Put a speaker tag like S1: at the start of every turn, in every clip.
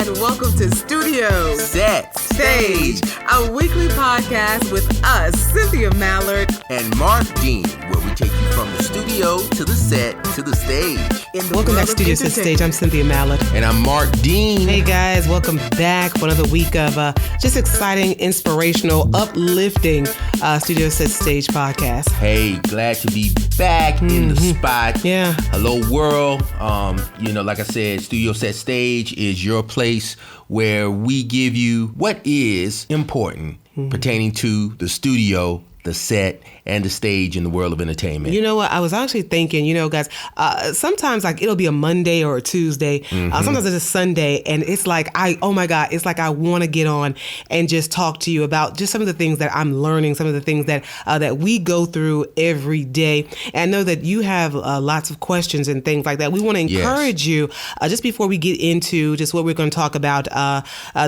S1: and welcome to Studio
S2: Set
S1: Stage, a weekly podcast with us, Cynthia Mallard
S2: and Mark Dean, where we take you from the studio to the set to the stage.
S3: Welcome back to Studio Set Stage. I'm Cynthia Mallard.
S2: And I'm Mark Dean.
S3: Hey guys, welcome back for another week of just exciting, inspirational, uplifting Studio Set Stage podcast.
S2: Hey, glad to be back in the spot.
S3: Yeah.
S2: Hello world. Like I said, Studio Set Stage is your place where we give you what is important pertaining to the studio, the set, and the stage in the world of entertainment.
S3: You know what? I was actually thinking, guys, sometimes like it'll be a Monday or a Tuesday. Sometimes it's a Sunday, and it's like, I want to get on and just talk to you about just some of the things that I'm learning, some of the things that that we go through every day. And I know that you have lots of questions and things like that. We want to encourage you, just before we get into just what we're going to talk about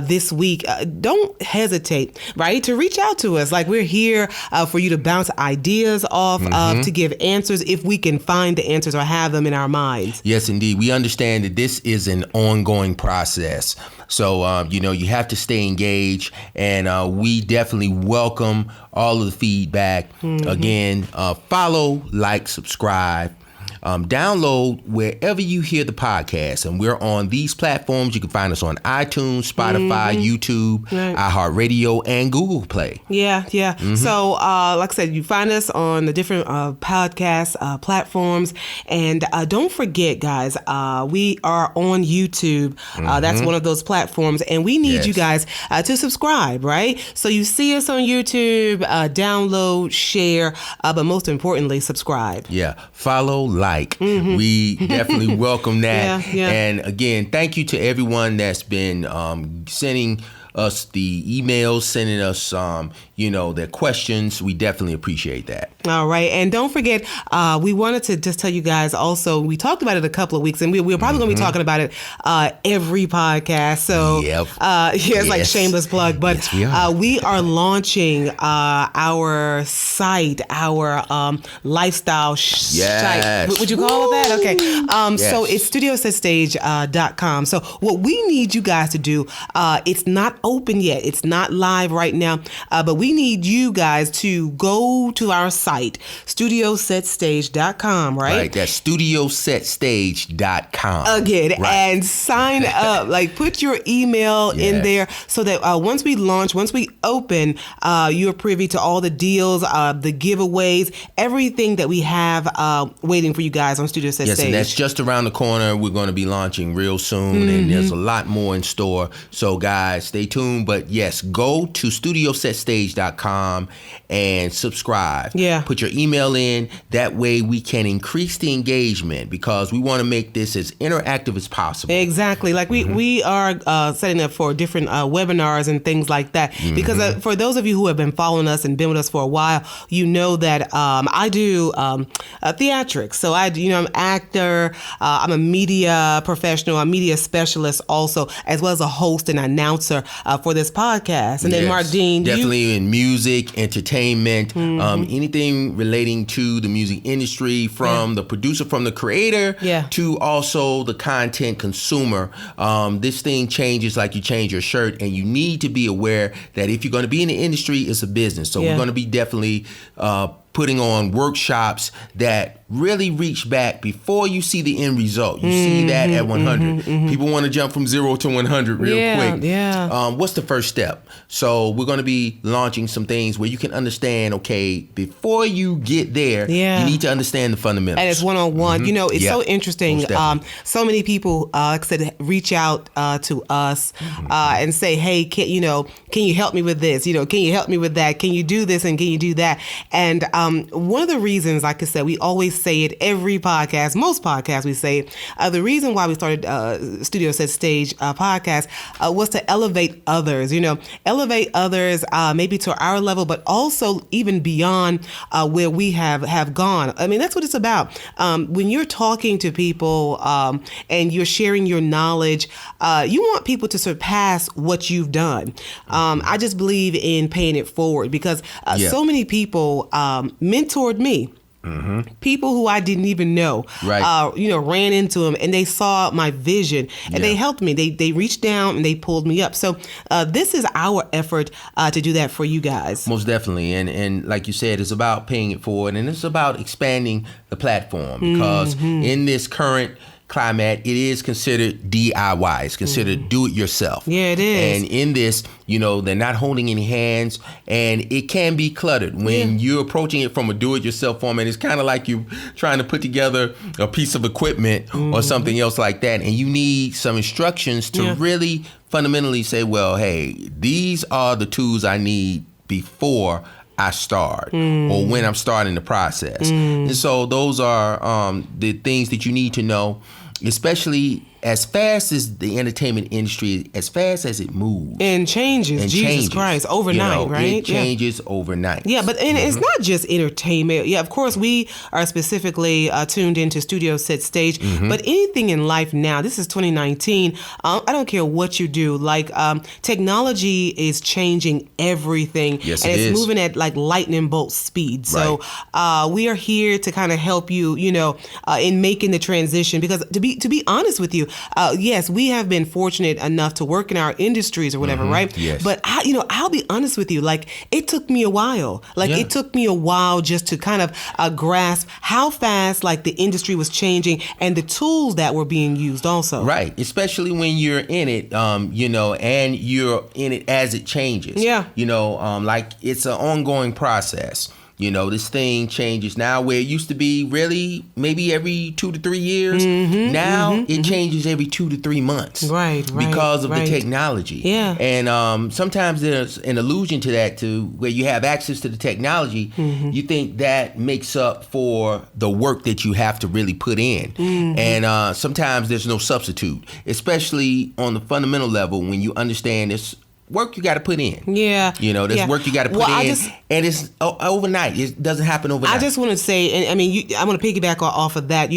S3: this week, don't hesitate, right, to reach out to us. Like, we're here for you to bounce ideas off of, to give answers if we can find the answers or have them in our minds.
S2: Yes, indeed. We understand that this is an ongoing process. So, you have to stay engaged, and we definitely welcome all of the feedback. Again, follow, like, subscribe. Download wherever you hear the podcast, and we're on these platforms. You can find us on iTunes, Spotify, YouTube, iHeartRadio, and Google Play.
S3: Yeah. So, like I said, you find us on the different podcast platforms, and don't forget, guys, we are on YouTube. That's one of those platforms, and we need you guys to subscribe, right? So you see us on YouTube, download, share, but most importantly, subscribe.
S2: Yeah, follow, like. We definitely welcome that.
S3: Yeah.
S2: And again, thank you to everyone that's been sending us the emails, sending us, their questions. We definitely appreciate that.
S3: All right. And don't forget, we wanted to just tell you guys also, we talked about it a couple of weeks, and we're probably going to be talking about it every podcast. So, it's like shameless plug, but yes, we are launching our site, our lifestyle site. Would you call it that? Okay. So it's studiosetstage.com. So what we need you guys to do, it's not open yet. It's not live right now, but we need you guys to go to our site, studiosetstage.com, right? Right,
S2: that's studiosetstage.com.
S3: Again, and sign up. Like, put your email in there so that once we launch, once we open, you're privy to all the deals, the giveaways, everything that we have waiting for you guys on Studio Set Stage.
S2: Yes, and that's just around the corner. We're going to be launching real soon, and there's a lot more in store. So, guys, stay tuned. But yes, go to studiosetstage.com and subscribe.
S3: Yeah.
S2: Put your email in. That way we can increase the engagement, because we want to make this as interactive as possible.
S3: Exactly. Like we are setting up for different webinars and things like that. Because for those of you who have been following us and been with us for a while, you know that I do theatrics. So I'm an actor. I'm a media professional. I'm a media specialist also, as well as a host and announcer for this podcast. And then Mark Dean,
S2: definitely in music, entertainment, anything relating to the music industry, from the producer, from the creator to also the content consumer. This thing changes like you change your shirt, and you need to be aware that if you're going to be in the industry, it's a business. So we're going to be definitely putting on workshops that really reach back before you see the end result. You see that at 100. People want to jump from 0 to 100 real quick. What's the first step? So we're going to be launching some things where you can understand, okay, before you get there, you need to understand the fundamentals.
S3: And it's one-on-one. It's so interesting. So many people, like I said, reach out to us and say, hey, can you help me with this? Can you help me with that? Can you do this and can you do that? And one of the reasons, like I said, we always say it every podcast, most podcasts we say it, the reason why we started Studio Set Stage podcast was to elevate others, elevate others maybe to our level, but also even beyond where we have gone. I mean, that's what it's about. When you're talking to people and you're sharing your knowledge, you want people to surpass what you've done. I just believe in paying it forward, because so many people mentored me. People who I didn't even know, ran into them, and they saw my vision, and they helped me. They reached down and they pulled me up. So this is our effort to do that for you guys.
S2: Most definitely, and like you said, it's about paying it forward, and it's about expanding the platform, because in this current climate, it is considered DIY. It's considered do it yourself.
S3: Yeah, it is.
S2: And in this, they're not holding any hands, and it can be cluttered when you're approaching it from a do it yourself format. It's kind of like you trying to put together a piece of equipment or something else like that, and you need some instructions to really fundamentally say, well, hey, these are the tools I need before I start or when I'm starting the process. And so those are the things that you need to know, especially as fast as the entertainment industry, as fast as it moves.
S3: And changes, Jesus Christ, overnight, right?
S2: It changes overnight.
S3: Yeah, but it's not just entertainment. Yeah, of course, we are specifically tuned into Studio Set Stage, but anything in life now, this is 2019, I don't care what you do, like technology is changing everything.
S2: Yes,
S3: and
S2: it
S3: it's
S2: is.
S3: moving at like lightning bolt speed. So we are here to kind of help you, in making the transition, because to be honest with you, yes, we have been fortunate enough to work in our industries or whatever, right?
S2: Yes.
S3: But I'll be honest with you, like it took me a while. It took me a while just to kind of grasp how fast like the industry was changing and the tools that were being used also.
S2: Right, especially when you're in it, and you're in it as it changes.
S3: Yeah.
S2: Like it's an ongoing process. This thing changes now where it used to be really maybe every 2 to 3 years. Now it changes every 2 to 3 months.
S3: Right.
S2: Because of the technology. Yeah. And sometimes there's an illusion to that, to where you have access to the technology. You think that makes up for the work that you have to really put in. And sometimes there's no substitute, especially on the fundamental level when you understand this work you got to put in. Yeah. There's work you got to put in. And it's overnight. It doesn't happen overnight.
S3: I just want to say, and I mean, I want to piggyback off of that.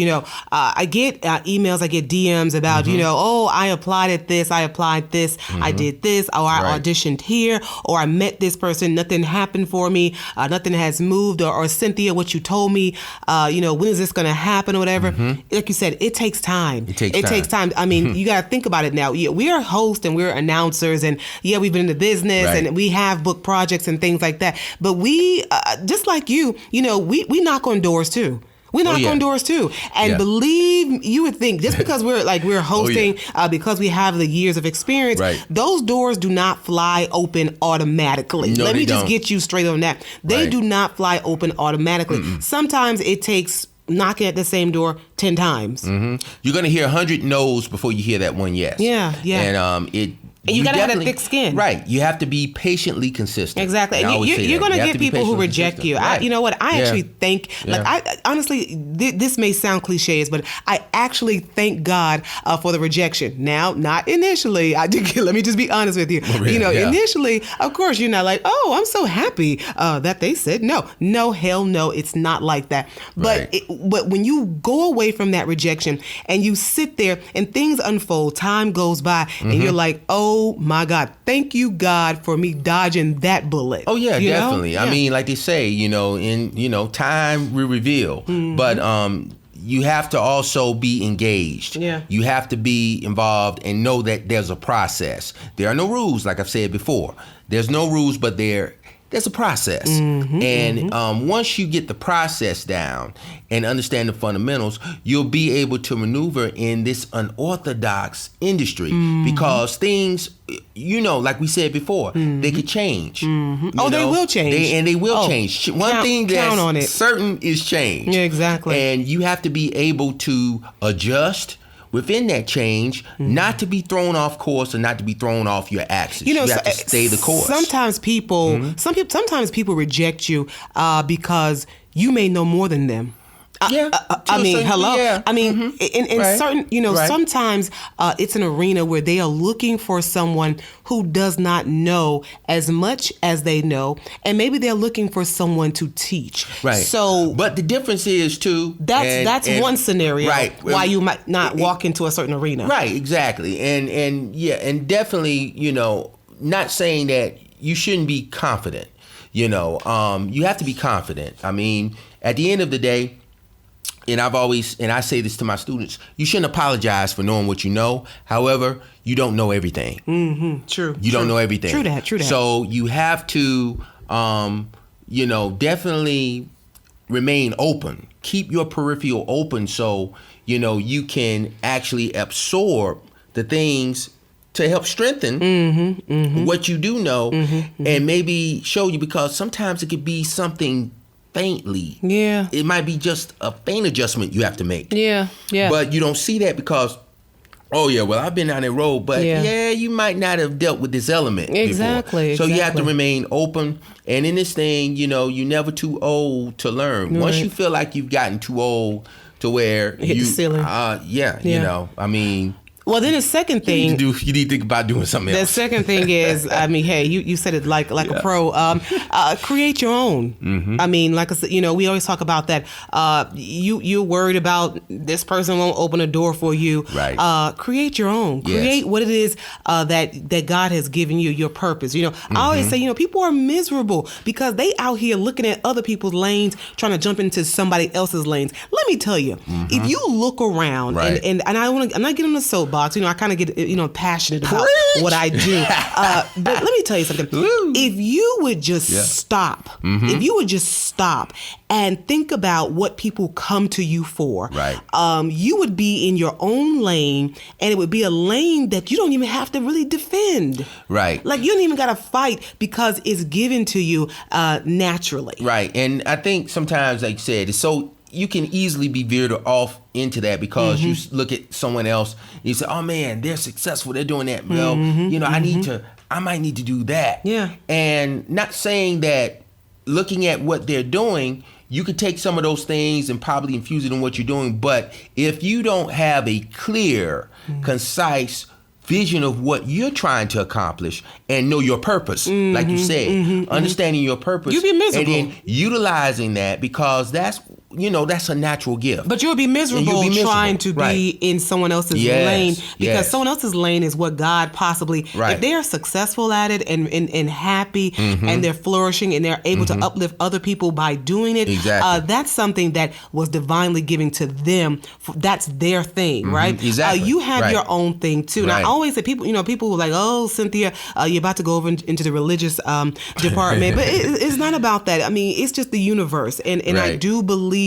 S3: I get emails, I get DMs about, I applied at this, I applied this, I did this, or I auditioned here, or I met this person, nothing happened for me, nothing has moved, or Cynthia, what you told me, when is this going to happen or whatever. Like you said, it takes time. It takes time. I mean, you got to think about it now. We are hosts and we're announcers, and we've been in the business and we have book projects and things like that. But we, just like you, we knock on doors too. We knock on doors too. And believe, you would think just because we're hosting, because we have the years of experience, those doors do not fly open automatically.
S2: No,
S3: Let me just
S2: don't.
S3: get you straight on that. They do not fly open automatically. Sometimes it takes knocking at the same door 10 times.
S2: You're going to hear 100 no's before you hear that one yes.
S3: Yeah.
S2: And
S3: you gotta have a thick skin.
S2: Right. You have to be patiently consistent.
S3: Exactly. And you're going to get people who reject you.
S2: Right.
S3: You know what? I actually think, honestly, this may sound cliches, but I actually thank God for the rejection. Now, not initially. Let me just be honest with you. Initially, of course, you're not like, oh, I'm so happy that they said no. No, hell no. It's not like that. But but when you go away from that rejection and you sit there and things unfold, time goes by, and you're like, oh my God, thank you, God, for me dodging that bullet.
S2: Oh yeah, definitely. I mean, like they say, in time we reveal, but you have to also be engaged. Yeah. You have to be involved and know that there's a process. There are no rules, like I've said before. There's no rules, but there's a process. And once you get the process down and understand the fundamentals, you'll be able to maneuver in this unorthodox industry because things, like we said before, they could change.
S3: They will change.
S2: They will change. One thing that's certain is change.
S3: Yeah, exactly.
S2: And you have to be able to adjust within that change, not to be thrown off course and not to be thrown off your axis. You have to stay the course.
S3: Sometimes people, sometimes people reject you because you may know more than them. I mean, hello. Yeah. I mean, in certain, sometimes it's an arena where they are looking for someone who does not know as much as they know, and maybe they're looking for someone to teach.
S2: Right.
S3: So,
S2: but the difference is too.
S3: That's one scenario. Right. Why you might not walk into a certain arena.
S2: Right. Exactly. And definitely, not saying that you shouldn't be confident. You have to be confident. I mean, at the end of the day, and I say this to my students, you shouldn't apologize for knowing what you know. However, you don't know everything.
S3: Mm-hmm. True.
S2: You don't know everything.
S3: True that.
S2: So you have to, definitely remain open. Keep your peripheral open so, you can actually absorb the things to help strengthen what you do know and maybe show you, because sometimes it could be something faintly.
S3: Yeah.
S2: It might be just a faint adjustment you have to make.
S3: Yeah.
S2: But you don't see that because, I've been down that road, but you might not have dealt with this element
S3: Exactly.
S2: before. So you have to remain open. And in this thing, you're never too old to learn. Right. Once you feel like you've gotten too old to where
S3: hit the ceiling. Well, then the second thing
S2: you need to think about doing something else.
S3: The second thing is, hey, you said it like a pro. Create your own. Mm-hmm. I mean, like I said, we always talk about that. You're worried about this person won't open a door for you.
S2: Right.
S3: Create your own.
S2: Yes.
S3: Create what it is that God has given you, your purpose. I always say, people are miserable because they out here looking at other people's lanes, trying to jump into somebody else's lanes. Let me tell you, if you look around,
S2: right.
S3: and I'm not getting on the soapbox. I kind of get passionate about what I do. But let me tell you something. If you would just stop, and think about what people come to you for,
S2: right.
S3: You would be in your own lane, and it would be a lane that you don't even have to really defend.
S2: Right.
S3: Like you don't even got to fight because it's given to you naturally.
S2: Right. And I think sometimes, like you said, it's so you can easily be veered off into that because you look at someone else and you say, oh man, they're successful, they're doing that. Well, I might need to do that.
S3: Yeah.
S2: And not saying that looking at what they're doing, you could take some of those things and probably infuse it in what you're doing. But if you don't have a clear, concise vision of what you're trying to accomplish and know your purpose, like you said, understanding your purpose,
S3: you'll be miserable.
S2: And then utilizing that, because that's a natural gift.
S3: But you'll be miserable trying to be in someone else's lane, because someone else's lane is what God possibly, if they are successful at it and happy and they're flourishing and they're able to uplift other people by doing it, that's something that was divinely given to them. That's their thing, right?
S2: Exactly.
S3: You have your own thing too. And I always say people were like, oh, Cynthia, you're about to go over into the religious department. But it's not about that. I mean, it's just the universe. And I do believe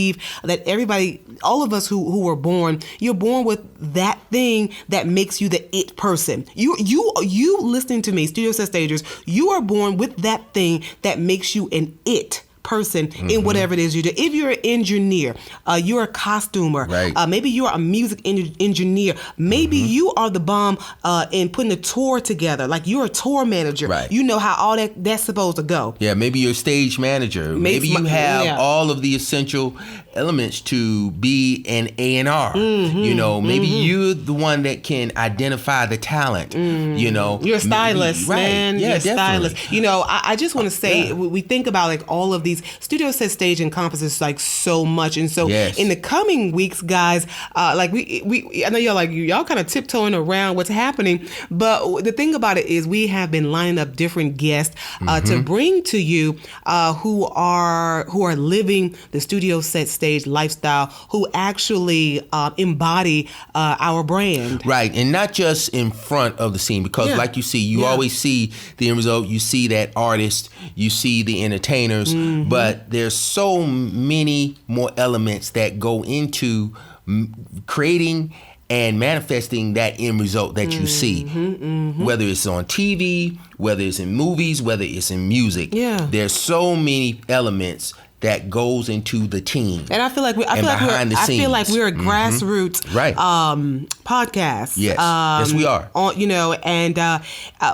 S3: that everybody, all of us who were born, you're born with that thing that makes you the it person. You listening to me, Studio Set Stagers, you are born with that thing that makes you an it person in whatever it is you do. If you're an engineer, you're a costumer, maybe you're a music engineer, maybe you are the bomb in putting a tour together, like you're a tour manager. You know how all that's supposed to go.
S2: Yeah, maybe you're a stage manager. Maybe you have all of the essential elements to be an A&R. Maybe you're the one that can identify the talent.
S3: You're a stylist, man.
S2: Yeah,
S3: you're a
S2: definitely.
S3: stylist. I just want to say, we think about like all of these. Studio Set Stage encompasses like so much, and so in the coming weeks, guys, like we I know y'all kind of tiptoeing around what's happening, but the thing about it is we have been lining up different guests to bring to you who are living the Studio Set Stage lifestyle, who actually embody our brand,
S2: right? And not just in front of the scene, because like you see, you always see the end result. You see that artist, you see the entertainers. But there's so many more elements that go into creating and manifesting that end result that you see, whether it's on TV, whether it's in movies, whether it's in music. There's so many elements that goes into the team.
S3: And I feel like we're a grassroots podcast.
S2: Yes, we are.
S3: And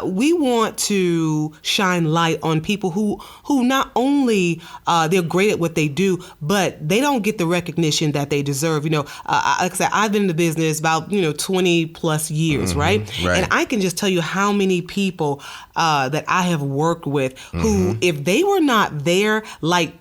S3: we want to shine light on people who not only they're great at what they do, but they don't get the recognition that they deserve. Like I said, I've been in the business about 20 plus years, right? And I can just tell you how many people that I have worked with who, if they were not there, like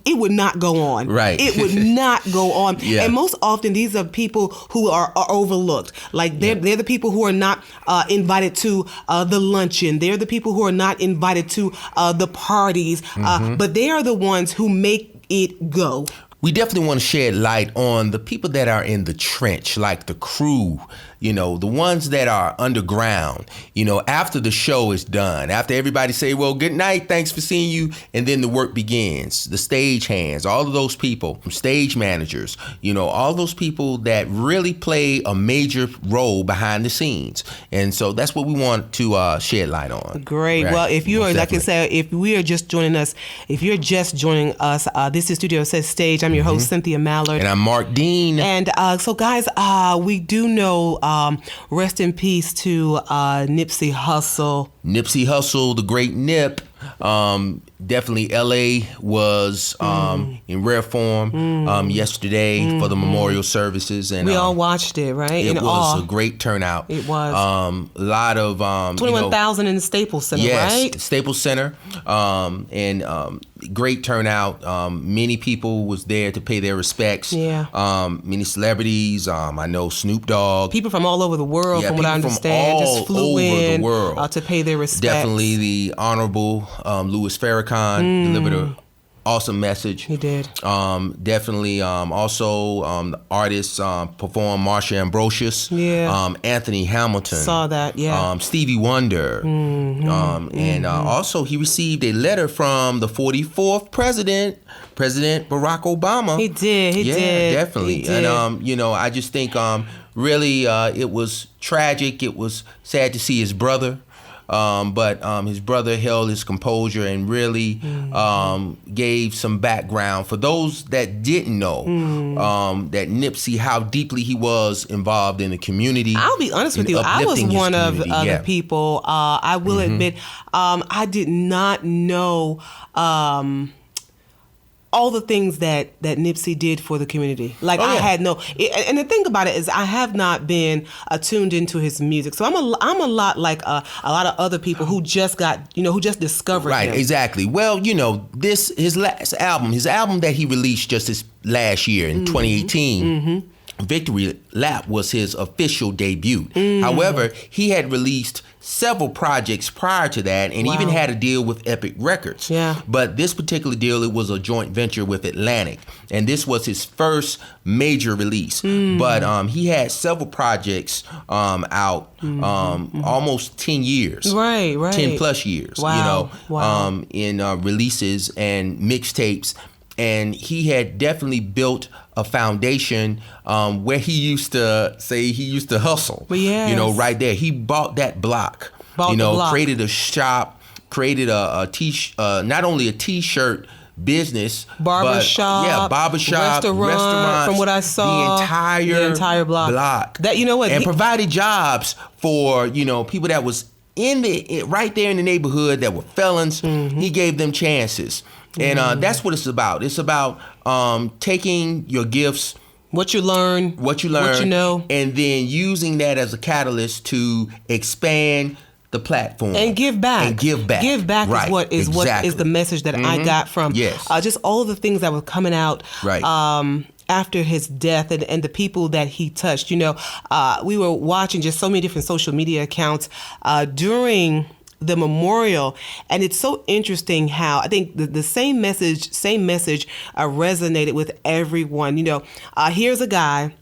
S3: it would not go on.
S2: Right.
S3: It would not go on.
S2: Yeah.
S3: And most often these are people who are overlooked. Like they're the people who are not invited to the luncheon. They're the people who are not invited to the parties. But they are the ones who make it go.
S2: We definitely want to shed light on the people that are in the trench, like the crew, you know, the ones that are underground, you know, after the show is done, after everybody say, well, good night, thanks for seeing you, and then the work begins. The stage hands, all of those people, stage managers, you know, all those people that really play a major role behind the scenes. And so that's what we want to shed light on.
S3: Great. Right? Well, if you are, like I said, if we are just joining us, if you're just joining us, this is Studio Says Stage. I'm your host, Cynthia Mallard.
S2: And I'm Mark Dean.
S3: And so, guys, we do know, rest in peace to Nipsey Hussle.
S2: Nipsey Hussle, the great Nip. Definitely LA was in rare form yesterday for the memorial services, and
S3: we all watched it, right?
S2: It was a great turnout.
S3: It was
S2: a lot of
S3: 21,000 in the Staples Center, right?
S2: Yes, Staples Center, and great turnout. Many people was there to pay their respects.
S3: Yeah.
S2: Many celebrities. I know Snoop Dogg.
S3: People from all over the world, from what I understand, just flew in
S2: the world
S3: to pay their respects.
S2: Definitely the Honorable Louis Farrakhan delivered an awesome message.
S3: He did.
S2: Definitely also the artists performed Marsha Ambrosius.
S3: Yeah.
S2: Anthony Hamilton.
S3: Saw that, yeah.
S2: Stevie Wonder. And also he received a letter from the 44th President Barack Obama.
S3: He did. He did.
S2: Yeah, definitely.
S3: He did.
S2: And, you know, I just think really it was tragic. It was sad to see his brother. But his brother held his composure and really gave some background for those that didn't know that Nipsey, how deeply he was involved in the community.
S3: I'll be honest with you. I was one of the people. I will admit, I did not know all the things that Nipsey did for the community. Like I had no, and the thing about it is I have not been tuned into his music. So I'm a lot like a lot of other people who just got, who just discovered him.
S2: Right, exactly. Well, his last album, that he released just this last year in 2018, Victory Lap was his official debut. However, he had released several projects prior to that and even had a deal with Epic Records.
S3: Yeah.
S2: But this particular deal, it was a joint venture with Atlantic. And this was his first major release. But he had several projects out almost 10 years.
S3: Right.
S2: 10 plus years, in releases and mixtapes. And he had definitely built a foundation where he used to say he used to hustle.
S3: Yes.
S2: Right there. He bought that block. Created a shop, created not only a t-shirt business,
S3: barbershop, restaurant. From what I saw,
S2: the entire
S3: block. That
S2: and provided jobs for people that was right there in the neighborhood that were felons. He gave them chances. And that's what it's about. It's about taking your gifts,
S3: what you learn,
S2: what you know, and then using that as a catalyst to expand the platform
S3: and give back.
S2: Give back
S3: right. is what is the message that I got from just all of the things that were coming out.
S2: Right.
S3: After his death and the people that he touched. We were watching just so many different social media accounts during the memorial, and it's so interesting how I think the same message resonated with everyone. Here's a guy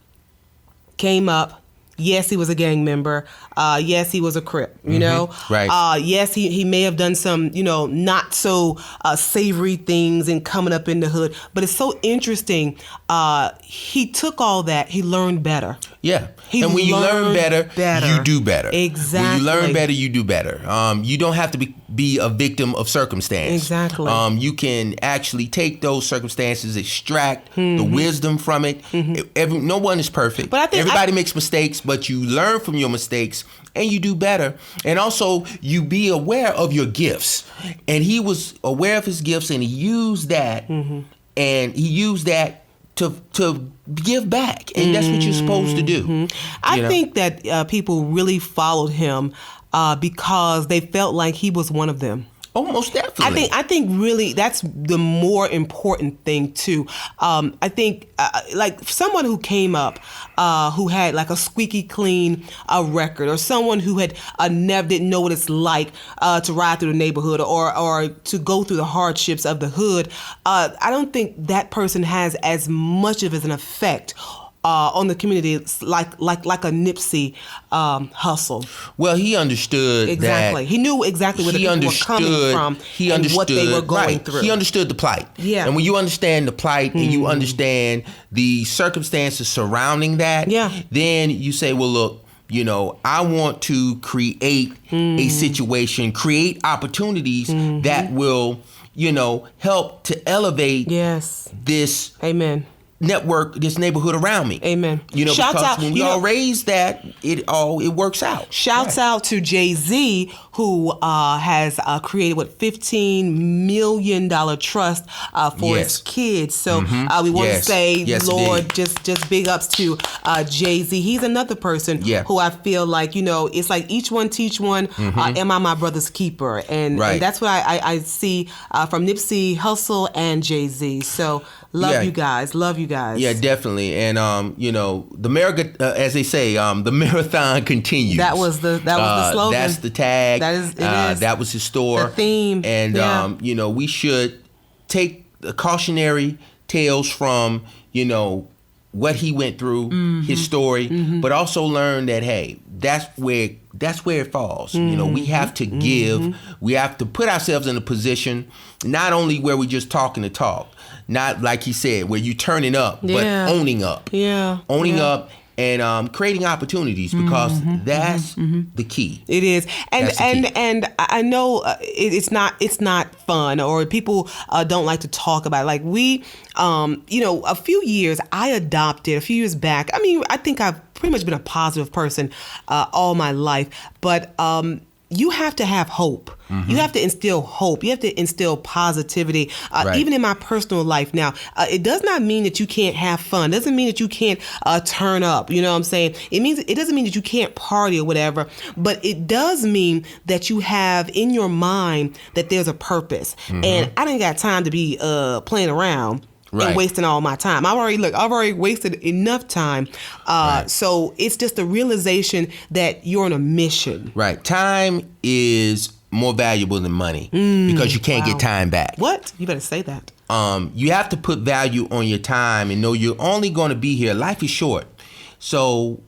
S3: came up. Yes, he was a gang member. Yes, he was a Crip,
S2: Right.
S3: Yes, he may have done some, not so savory things and coming up in the hood. But it's so interesting. He took all that. He learned better.
S2: Yeah. And when you learn better, you do better.
S3: Exactly.
S2: When you learn better, you do better. You don't have to be a victim of circumstance.
S3: Exactly.
S2: You can actually take those circumstances, extract the wisdom from it. No one is perfect. But I think everybody makes mistakes, but you learn from your mistakes and you do better. And also you be aware of your gifts. And he was aware of his gifts and he used that and he used that to give back. And that's what you're supposed to do.
S3: I think that people really followed him because they felt like he was one of them.
S2: Oh, most definitely.
S3: I think really that's the more important thing too. I think like someone who came up, who had like a squeaky clean record, or someone who had never didn't know what it's like to ride through the neighborhood or to go through the hardships of the hood. I don't think that person has as much of an effect on the community, like a Nipsey Hussle.
S2: Well, he understood
S3: exactly. He knew exactly where the people were coming from and what they were going through.
S2: He understood the plight.
S3: Yeah.
S2: And when you understand the plight and you understand the circumstances surrounding that, then you say, well, look, you know, I want to create a situation, create opportunities that will, you know, help to elevate this.
S3: Amen.
S2: Network, this neighborhood around me.
S3: Amen.
S2: You know,
S3: Shouts
S2: because
S3: out,
S2: when we all raise that, it works out.
S3: Shouts out to Jay-Z, who has created $15 million trust for his kids. So we want to say, Lord, just big ups to Jay-Z. He's another person who I feel like, you know, it's like each one teach one. Am I my brother's keeper? And that's what I see from Nipsey Hussle and Jay-Z. So love you guys.
S2: Yeah, definitely. And you know, the as they say, the marathon continues.
S3: That was the slogan.
S2: That's the tag. That was his store.
S3: The theme.
S2: And you know, we should take the cautionary tales from, you know, what he went through, his story, but also learn that, hey, that's where it falls. You know, we have to give. We have to put ourselves in a position not only where we're just talking the talk, not like he said, where you turning up, but owning up. Owning up and creating opportunities, because that's the key.
S3: It is. And I know it's not fun, or people don't like to talk about it. Like we, you know, a few years back, I mean, I think I've pretty much been a positive person all my life, but you have to have hope. You have to instill hope. You have to instill positivity. Even in my personal life now, it does not mean that you can't have fun. It doesn't mean that you can't turn up. You know what I'm saying? It doesn't mean that you can't party or whatever, but it does mean that you have in your mind that there's a purpose. And I didn't got time to be playing around. And wasting all my time. I've already wasted enough time. So it's just a realization that you're on a mission.
S2: Right. Time is more valuable than money because you can't get time back.
S3: What? You better say that.
S2: You have to put value on your time and know you're only going to be here. Life is short. So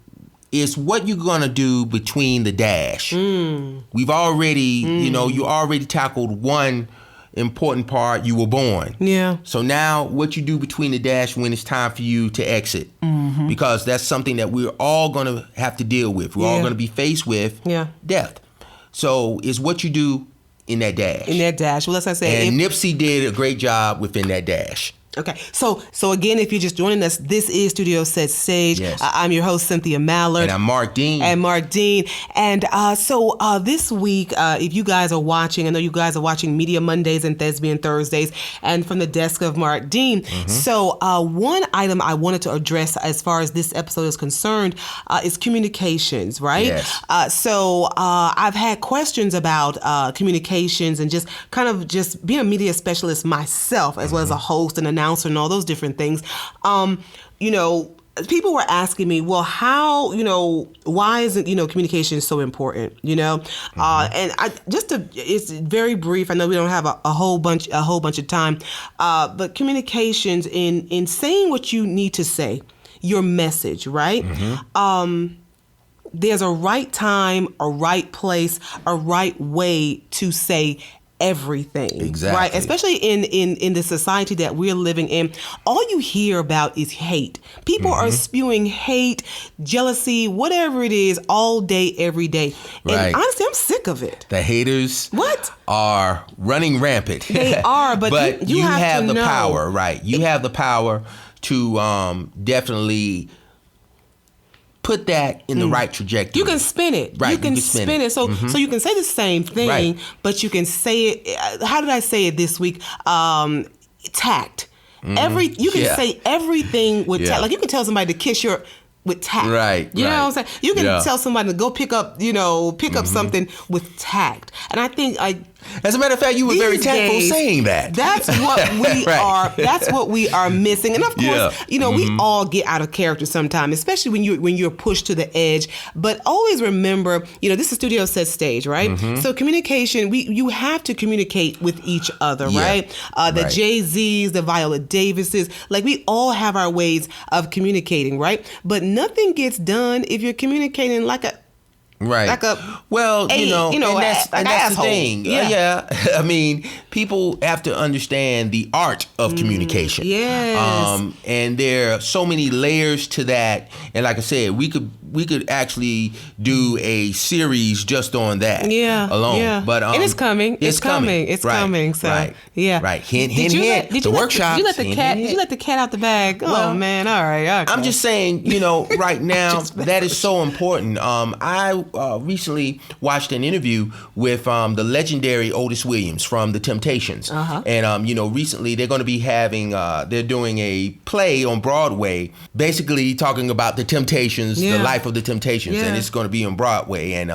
S2: it's what you're going to do between the dash. We've already, you know, you already tackled one important part. You were born.
S3: Yeah.
S2: So now what you do between the dash when it's time for you to exit, because that's something that we're all going to have to deal with. We're all going to be faced with death. So it's what you do in that dash.
S3: In that dash. Well, as I said,
S2: and Nipsey did a great job within that dash.
S3: Okay, so again, if you're just joining us, this is Studio Set Stage.
S2: Yes.
S3: I'm your host, Cynthia Mallard.
S2: And I'm Mark Dean.
S3: And so this week, if you guys are watching, I know you guys are watching Media Mondays and Thespian Thursdays, and from the desk of Mark Dean. So one item I wanted to address as far as this episode is concerned is communications, right?
S2: Yes.
S3: So I've had questions about communications and just kind of just being a media specialist myself, as well as a host and announcer and all those different things. You know, people were asking me, well, how, you know, why isn't, you know, communication so important, you know? And it's very brief. I know we don't have a whole bunch of time, but communications in saying what you need to say, your message, right? There's a right time, a right place, a right way to say everything.
S2: Exactly.
S3: Right? Especially in the society that we're living in. All you hear about is hate. People are spewing hate, jealousy, whatever it is, all day, every day. And honestly, I'm sick of it.
S2: The haters are running rampant.
S3: They are, but you have
S2: the
S3: know.
S2: Power, right? You have the power to definitely put that in the right trajectory.
S3: You can spin it.
S2: Right.
S3: You can spin it. So you can say the same thing, but you can say it. How did I say it this week? Tact. You can say everything with tact. Like you can tell somebody to kiss with tact.
S2: Right.
S3: You know what I'm saying? You can tell somebody to go pick up something with tact. And I think
S2: As a matter of fact, you were very tactful saying that.
S3: That's what we are. That's what we are missing. And of course, we all get out of character sometimes, especially when you're pushed to the edge. But always remember, this is studio set stage, right? So communication, you have to communicate with each other, right? The Jay-Z's, the Viola Davises, like we all have our ways of communicating, right? But nothing gets done if you're communicating like a and that's
S2: the thing. Yeah. I mean, people have to understand the art of communication.
S3: Yes.
S2: And there are so many layers to that. And like I said, we could actually do a series just on that alone.
S3: Yeah.
S2: But
S3: and it's coming. It's coming. It's coming. So
S2: right. Hint.
S3: Did you
S2: workshop.
S3: Did you let the cat out the bag? Oh man. All right. Okay.
S2: I'm just saying, right now that is so important. I recently watched an interview with the legendary Otis Williams from The Temptations. And, recently they're going to be having, they're doing a play on Broadway, basically talking about the Temptations, the life of the Temptations, and it's going to be on Broadway. And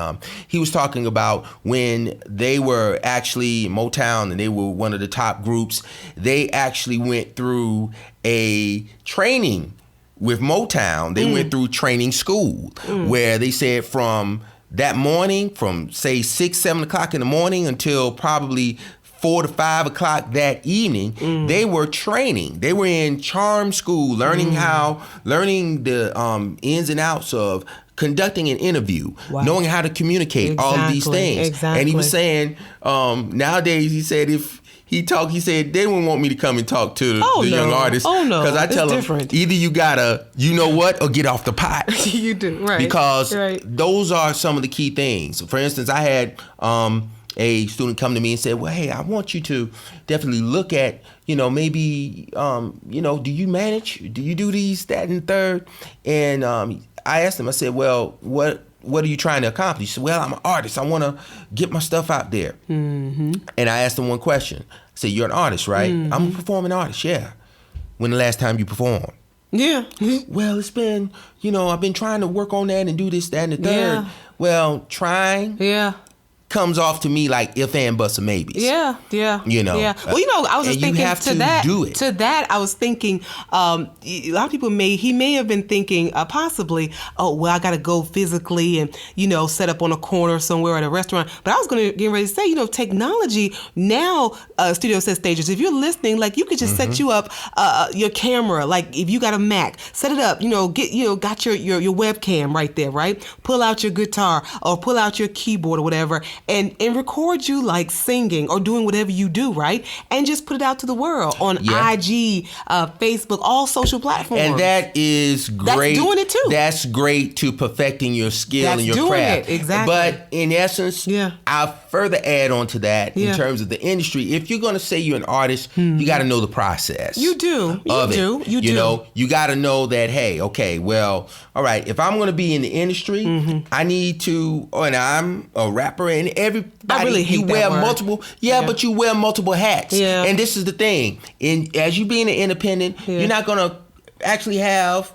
S2: he was talking about when they were actually Motown and they were one of the top groups, they actually went through a training with Motown. They went through training school where they said from that morning, from say 6, 7 o'clock in the morning until probably 4 to 5 o'clock that evening, they were training. They were in charm school, learning the ins and outs of conducting an interview, knowing how to communicate, all of these things.
S3: Exactly.
S2: And he was saying, nowadays, he said, if he said they wouldn't want me to come and talk to the young artists.
S3: Oh, no.
S2: Because I tell them, either you gotta, or get off the pot.
S3: You do, right.
S2: Because those are some of the key things. For instance, I had a student come to me and said, well, hey, I want you to definitely look at, maybe, do you manage? Do you do these, that, and third? And I asked him, I said, well, what are you trying to accomplish? He said, well, I'm an artist. I want to get my stuff out there. And I asked him one question. I said, you're an artist, right? I'm a performing artist, yeah. When the last time you performed?
S3: Yeah.
S2: Well, it's been, I've been trying to work on that and do this, that, and the third.
S3: Yeah.
S2: Well, trying.
S3: Yeah.
S2: Comes off to me like if and buts and maybes.
S3: Yeah.
S2: Yeah.
S3: Well, I was just thinking to that, I was thinking, a lot of people he may have been thinking possibly, oh, well, I got to go physically and, set up on a corner somewhere at a restaurant. But I was going to get ready to say, technology now, studio set stages, if you're listening, like you could just set you up your camera. Like if you got a Mac, set it up, got your webcam right there, right? Pull out your guitar or pull out your keyboard or whatever. And record you like singing or doing whatever you do, right? And just put it out to the world on IG, Facebook, all social platforms.
S2: And that is great.
S3: That's doing it too.
S2: That's great to perfecting your skill and your craft.
S3: Exactly.
S2: But in essence, I'll further add on to that in terms of the industry. If you're going to say you're an artist, you got to know the process.
S3: You do.
S2: You got to know that, hey, okay, well, all right, if I'm going to be in the industry, I need to, and I'm a rapper and everybody,
S3: I really hate
S2: you wear
S3: that word.
S2: multiple, but you wear multiple hats.
S3: Yeah.
S2: And this is the thing. As you being an independent, you're not going to actually have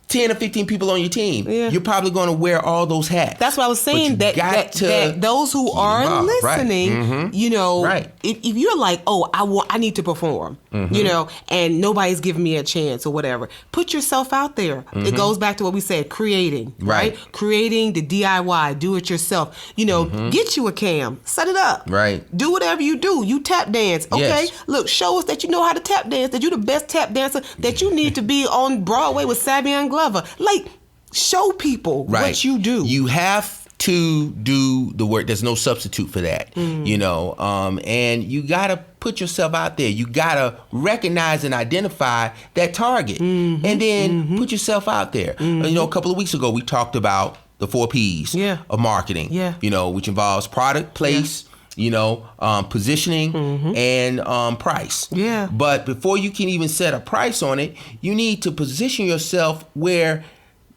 S2: 10 or 15 people on your team. Yeah. You're probably going to wear all those hats.
S3: That's what I was saying. That those who are listening, if you're like, oh, I need to perform, and nobody's giving me a chance or whatever, put yourself out there. It goes back to what we said, creating, right? Creating the DIY, do it yourself. Get you a cam, set it up,
S2: right?
S3: Do whatever you do. You tap dance, okay?
S2: Yes.
S3: Look, show us that you know how to tap dance, that you're the best tap dancer, that you need to be on Broadway with Savion Glover. Like, show people what you do.
S2: You have to do the work. There's no substitute for that, and you got to put yourself out there. You got to recognize and identify that target, and then put yourself out there. A couple of weeks ago, we talked about the 4 Ps of marketing, which involves product, place, positioning and price.
S3: Yeah.
S2: But before you can even set a price on it, you need to position yourself where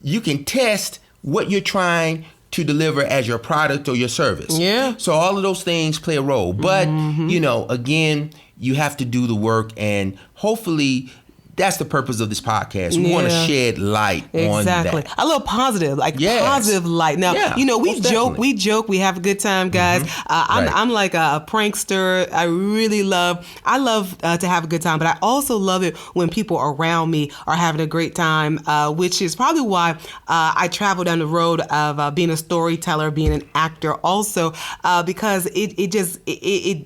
S2: you can test what you're trying to deliver as your product or your service.
S3: Yeah.
S2: So all of those things play a role. But, again, you have to do the work, and hopefully that's the purpose of this podcast. We want to shed light on that.
S3: A little positive, positive light. Now, we joke, we have a good time, guys. I'm like a prankster. I love to have a good time, but I also love it when people around me are having a great time, which is probably why I travel down the road of being a storyteller, being an actor also, because I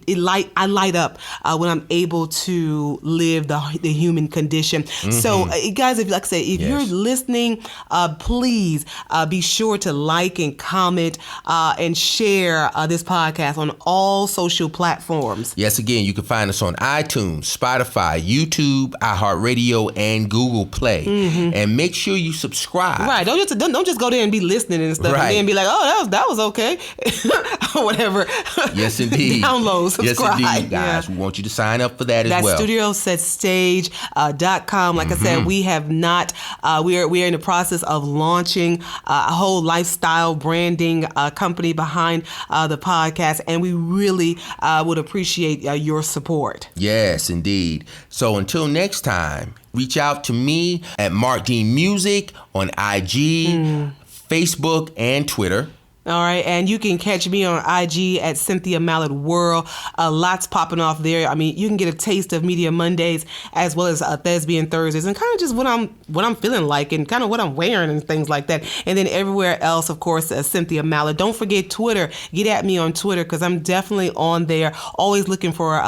S3: light up when I'm able to live the human condition. So guys, if you're listening, please be sure to like and comment and share this podcast on all social platforms.
S2: Yes, again, you can find us on iTunes, Spotify, YouTube, iHeartRadio, and Google Play. And make sure you subscribe.
S3: Right. Don't just go there and be listening and stuff and then be like, oh, that was okay. Or whatever.
S2: Yes, indeed.
S3: Download, subscribe.
S2: Yes, indeed, guys. We want you to sign up for that as well.
S3: That's StudioSetStage.com. Like I said, we have not, we're in the process of launching a whole lifestyle branding company behind the podcast, and we really would appreciate your support.
S2: Yes, indeed. So until next time, reach out to me at Marq Dean Music on IG, Facebook, and Twitter.
S3: All right, and you can catch me on IG at Cynthia Mallard World. Lots popping off there. I mean, you can get a taste of Media Mondays as well as Thespian Thursdays, and kind of just what I'm feeling like and kind of what I'm wearing and things like that. And then everywhere else, of course, Cynthia Mallard. Don't forget Twitter. Get at me on Twitter because I'm definitely on there, always looking for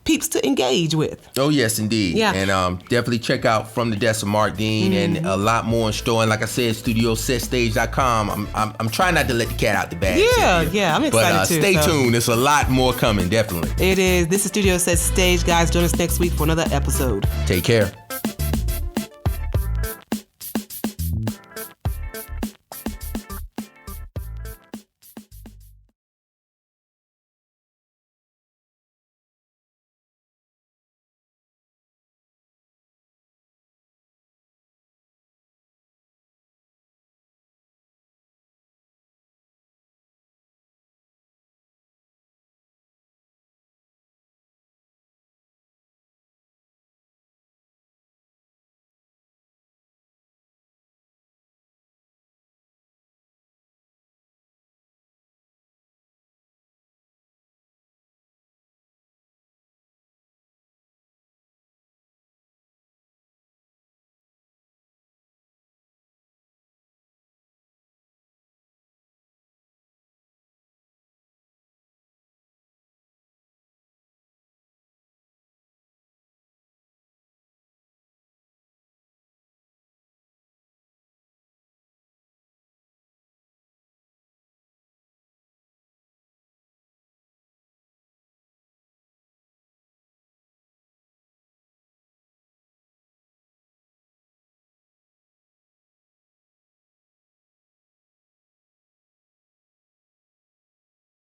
S3: peeps to engage with.
S2: Oh, yes, indeed.
S3: Yeah.
S2: And definitely check out From the Desk of Marq Dean and a lot more in store. And like I said, StudioSetStage.com. I'm trying not to let the cat out the bag.
S3: Yeah, I'm excited
S2: but
S3: too.
S2: Stay tuned. There's a lot more coming, definitely.
S3: It is. This is Studio Set Stage. Guys, join us next week for another episode.
S2: Take care.